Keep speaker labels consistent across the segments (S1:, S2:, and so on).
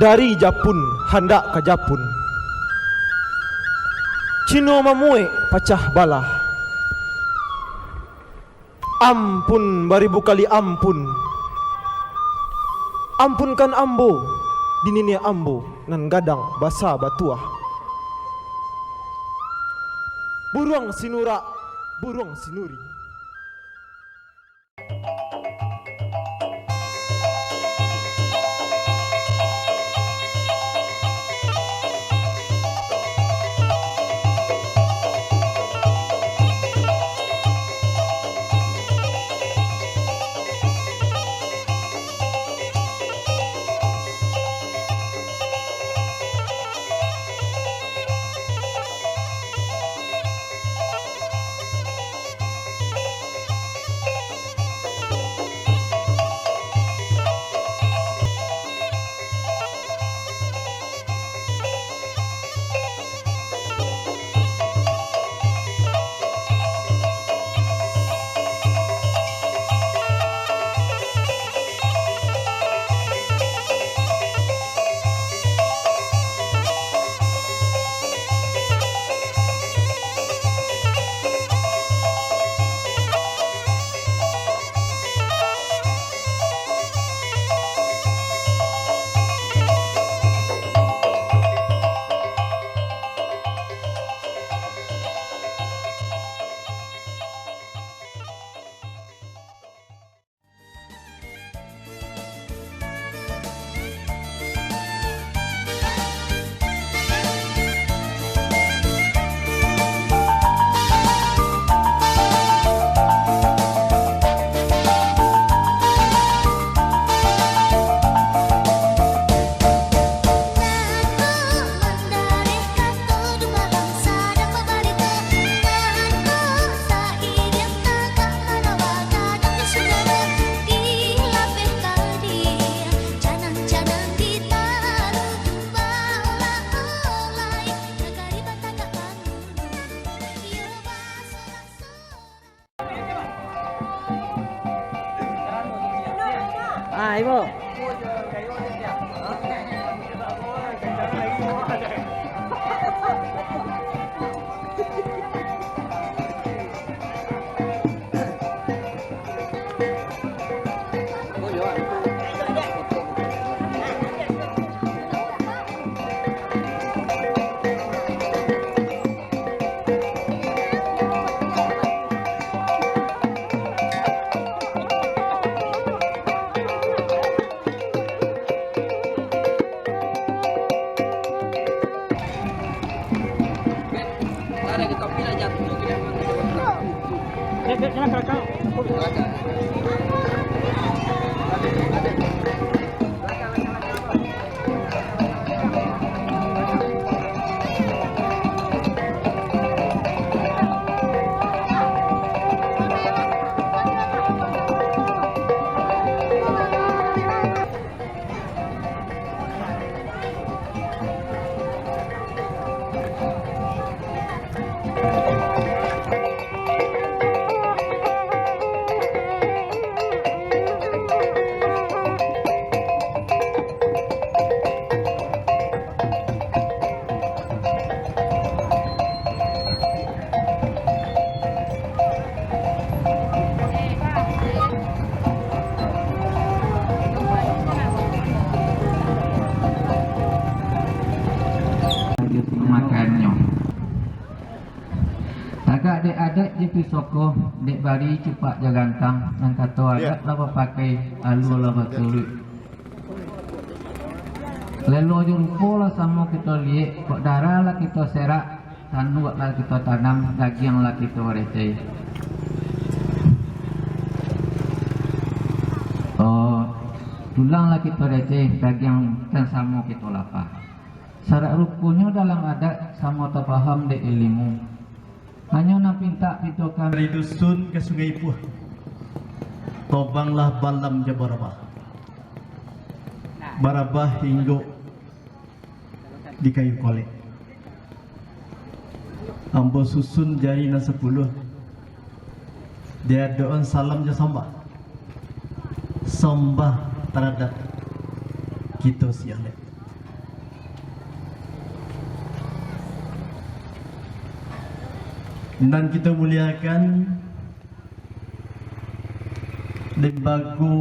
S1: dari Japun hendak ke Japun. Cino mamue pacah balah. Ampun baribu kali ampun. Ampunkan ambo dininya ambo nan gadang basa batuah. Buruang sinura, buruang sinuri.
S2: Ah, Ibu.
S3: Makannya agak adik-adik je pisoko dek bari cepat jagantang yang kata agak lapa pakai alu lapa tulut lalu jumpa lah sama kita lihat kok darah lah kita serak tanu lah kita tanam daging lah kita receh tulang lah kita receh daging dan sama kita lapar. Syarat rukunnya dalam adat sama terpaham dek ilmu. Hanya nak pinta pitokan
S4: dari dusun ke Sungai Puh. Tobanglah balam je barabah. Barabah hingga di kayu kolek. Ambo susun jari na 10. Dia doon salam je sambah. Sambah terhadap kita siang. Dan kita muliakan lembaga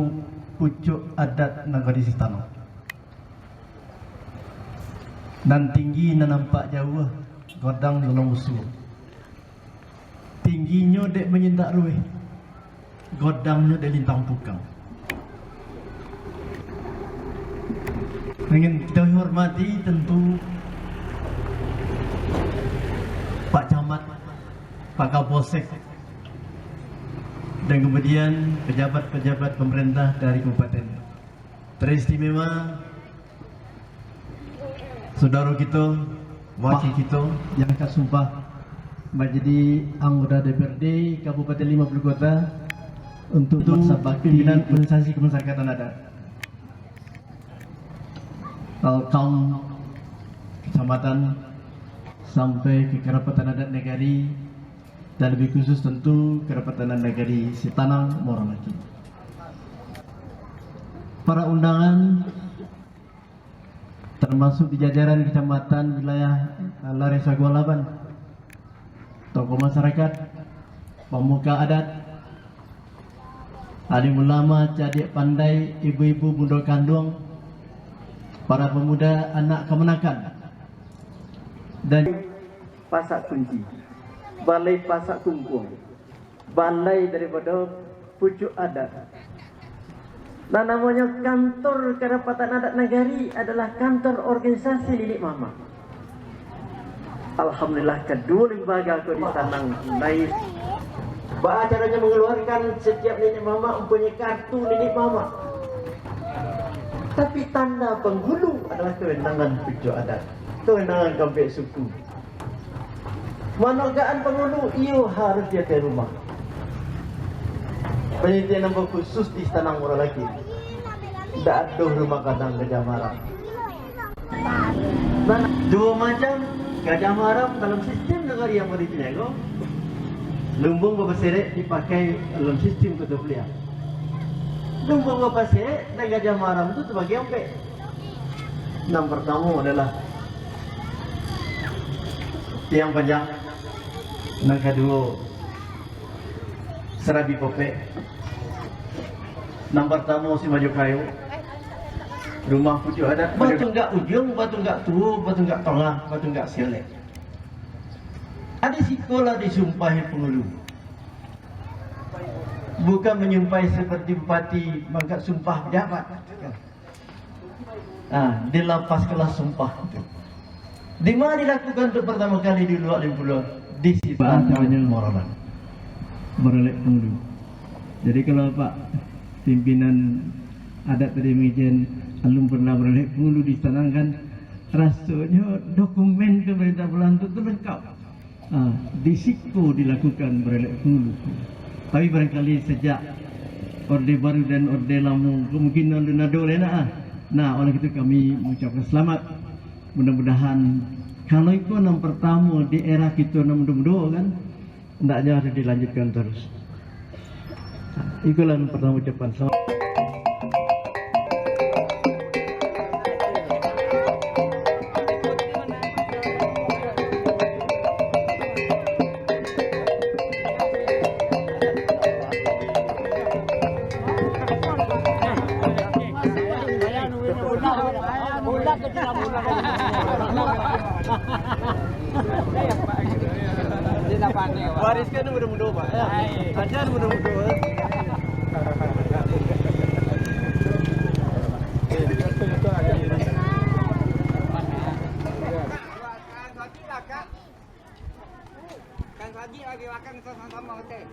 S4: pucuk adat Nagari Sitano. Dan tinggi na nampak jauh godang dalam musuh. Tingginya dek menyendak ruih, godangnya dek lintang pukang. Ingin kita hormati tentu Pak Camat, Pak Kapolsek, dan kemudian pejabat-pejabat pemerintah dari kabupaten. Teristimewa saudara kita, wakil kita yang akan sumpah menjadi anggota DPRD Kabupaten 50 Kota untuk masa bakti pimpinan organisasi kemasyarakatan adat. Kaum kecamatan sampai ke Kerapatan Adat Negari dan lebih khusus tentu Kerapatan Adat Negari Sitanang Moronaki. Para undangan termasuk di jajaran kecamatan wilayah Laresa Gualaban, tokoh masyarakat, pemuka adat, alim ulama, cadik pandai, ibu-ibu bunda kandung, para pemuda anak kemenakan, dan pasak kunci, balai pasak kumpul, balai daripada pucuk adat. Nah, namanya kantor Kerapatan Adat Negari adalah kantor organisasi Lilik Mama. Alhamdulillah kedua lembaga aku di Sanang naik. Caranya mengeluarkan setiap Lilik Mama mempunyai kartu Lilik Mama. Tapi tanda penghulu adalah kewenangan pucuk adat, kewenangan kampung suku. Manogaan penghulu, iyo harus dia ke rumah. Penelitian nombor khusus di Tanang Moronaki. Tidak ada rumah kadang Gajah Maram. Dan dua macam Gajah Maram dalam sistem negara yang berdinego. Lumbung Bapak Serek dipakai dalam sistem kutub liar. Lumbung Bapak Serek dan Gajah Maram itu sebagai ompek. Yang pertama adalah tiang panjang. Yang kedua serabi popek. Yang pertama si maju kayu. Rumah pucuk adat. Batu enggak ujung, batu enggak tua, batu enggak tengah, batu enggak selek. Ada sekolah disumpahi penghulu. Bukan menyumpahi seperti bupati mangkat sumpah pejabat. Di lapas kelas sumpah itu. Di mana dilakukan untuk pertama kali di luar Limpuluh? Di Sitanang Moronaki. Berelek penghulu. Jadi kalau Pak pimpinan adat tadi mengizinkan alum pernah berelek penghulu ditanangkan, rasanya dokumen pemerintah bulan itu lengkap. Di situ dilakukan berelek penghulu. Tapi barangkali sejak Orde Baru dan Orde Lama kemungkinan Lunado lena. Nah, oleh itu kami mengucapkan selamat. Mudah-mudahan kalau itu yang pertama di era kita yang muda-muda kan, hendaknya harus dilanjutkan terus. Itulah yang pertama ucapan selamat. Wariskan mudah-mudahan Pak. Ajar mudah-mudahan. Kan pagi lagi makan sama-sama hotel.